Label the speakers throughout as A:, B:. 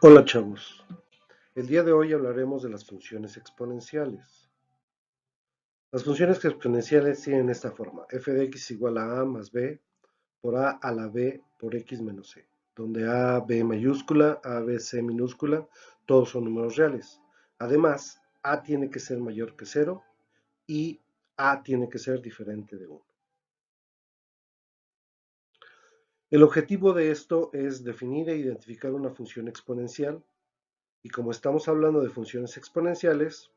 A: Hola chavos, el día de hoy hablaremos de las funciones exponenciales. Las funciones exponenciales tienen esta forma: f de x igual a más b por a la b por x menos c, donde a, b mayúscula, a, b, c minúscula, todos son números reales. Además, a tiene que ser mayor que 0 y a tiene que ser diferente de 1. El objetivo de esto es definir e identificar una función exponencial, y como estamos hablando de funciones exponenciales,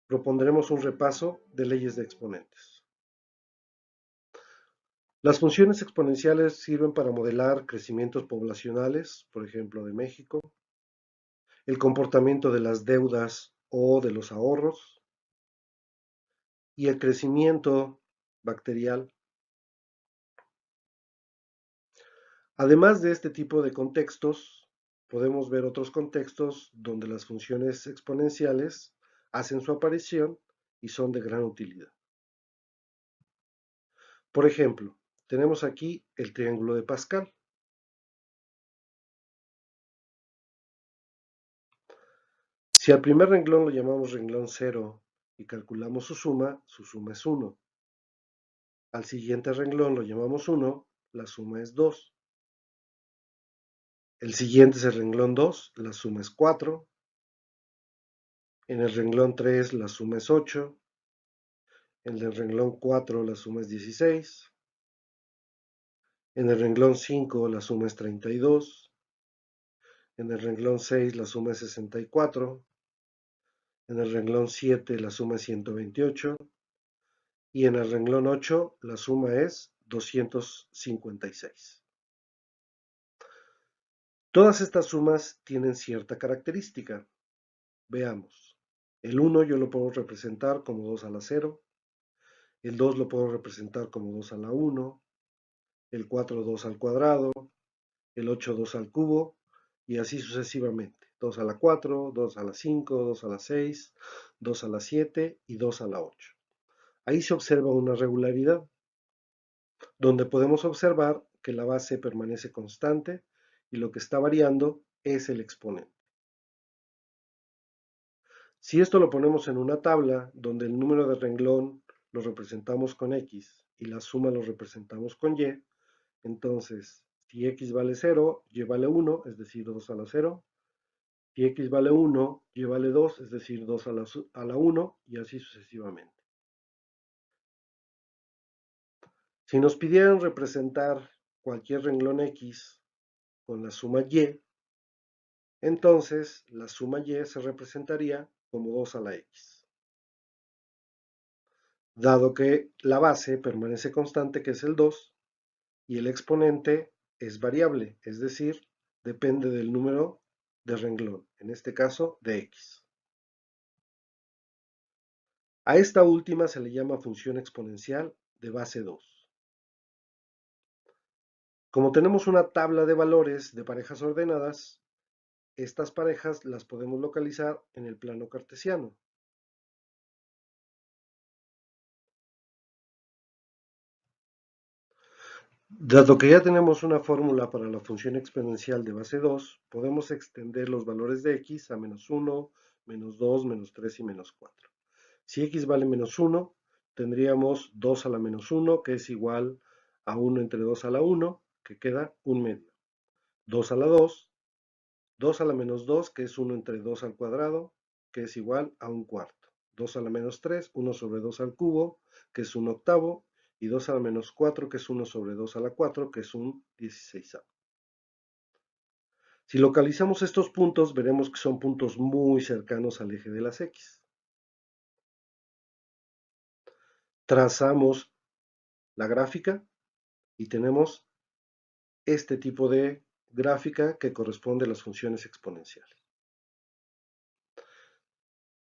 A: propondremos un repaso de leyes de exponentes. Las funciones exponenciales sirven para modelar crecimientos poblacionales, por ejemplo, de México, el comportamiento de las deudas o de los ahorros, y el crecimiento bacterial. Además de este tipo de contextos, podemos ver otros contextos donde las funciones exponenciales hacen su aparición y son de gran utilidad. Por ejemplo, tenemos aquí el triángulo de Pascal. Si al primer renglón lo llamamos renglón 0 y calculamos su suma es 1. Al siguiente renglón lo llamamos 1, la suma es 2. El siguiente es el renglón 2, la suma es 4. En el renglón 3 la suma es 8. En el renglón 4 la suma es 16. En el renglón 5 la suma es 32. En el renglón 6 la suma es 64. En el renglón 7 la suma es 128. Y en el renglón 8 la suma es 256. Todas estas sumas tienen cierta característica. Veamos. El 1 yo lo puedo representar como 2 a la 0. El 2 lo puedo representar como 2 a la 1. El 4 2 al cuadrado. El 8 2 al cubo. Y así sucesivamente. 2 a la 4, 2 a la 5, 2 a la 6, 2 a la 7 y 2 a la 8. Ahí se observa una regularidad, donde podemos observar que la base permanece constante y lo que está variando es el exponente. Si esto lo ponemos en una tabla donde el número de renglón lo representamos con x y la suma lo representamos con y, entonces si x vale 0, y vale 1, es decir, 2 a la 0. Si x vale 1, y vale 2, es decir, 2 a la 1, y así sucesivamente. Si nos pidieran representar cualquier renglón x con la suma y, entonces la suma y se representaría como 2 a la x. Dado que la base permanece constante, que es el 2, y el exponente es variable, es decir, depende del número de renglón, en este caso de x. A esta última se le llama función exponencial de base 2. Como tenemos una tabla de valores de parejas ordenadas, estas parejas las podemos localizar en el plano cartesiano. Dado que ya tenemos una fórmula para la función exponencial de base 2, podemos extender los valores de x a menos 1, menos 2, menos 3 y menos 4. Si x vale menos 1, tendríamos 2 a la menos 1, que es igual a 1 entre 2 a la 1, que queda 1 medio. 2 a la 2, 2 a la menos 2, que es 1 entre 2 al cuadrado, que es igual a 1 cuarto. 2 a la menos 3, 1 sobre 2 al cubo, que es 1 octavo. Y 2 a la menos 4, que es 1 sobre 2 a la 4, que es un 16. Si localizamos estos puntos, veremos que son puntos muy cercanos al eje de las x. Trazamos la gráfica y tenemos este tipo de gráfica que corresponde a las funciones exponenciales.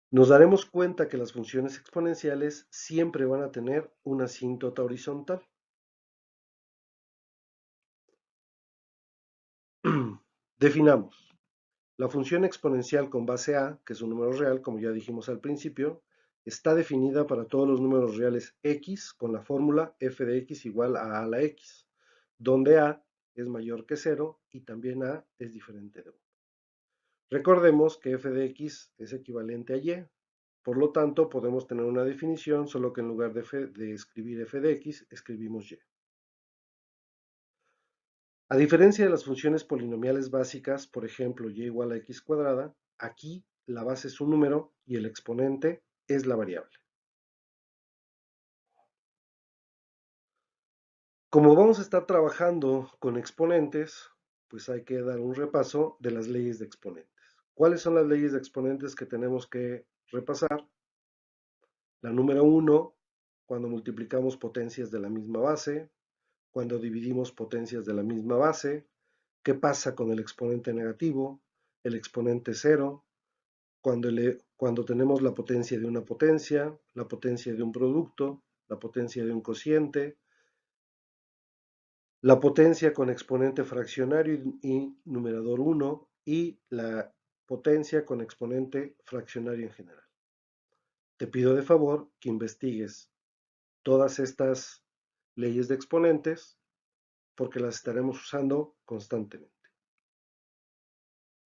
A: Nos daremos cuenta que las funciones exponenciales siempre van a tener una asíntota horizontal. Definamos. La función exponencial con base a, que es un número real, como ya dijimos al principio, está definida para todos los números reales x con la fórmula f de x igual a la x, donde a es mayor que 0 y también a es diferente de 1. Recordemos que f de x es equivalente a y, por lo tanto podemos tener una definición, solo que en lugar de escribir f de x, escribimos y. A diferencia de las funciones polinomiales básicas, por ejemplo y igual a x cuadrada, aquí la base es un número y el exponente es la variable. Como vamos a estar trabajando con exponentes, pues hay que dar un repaso de las leyes de exponentes. ¿Cuáles son las leyes de exponentes que tenemos que repasar? La número 1, cuando multiplicamos potencias de la misma base, cuando dividimos potencias de la misma base, qué pasa con el exponente negativo, el exponente cero, cuando tenemos la potencia de una potencia, la potencia de un producto, la potencia de un cociente, la potencia con exponente fraccionario y numerador 1 y la potencia con exponente fraccionario en general. Te pido de favor que investigues todas estas leyes de exponentes porque las estaremos usando constantemente.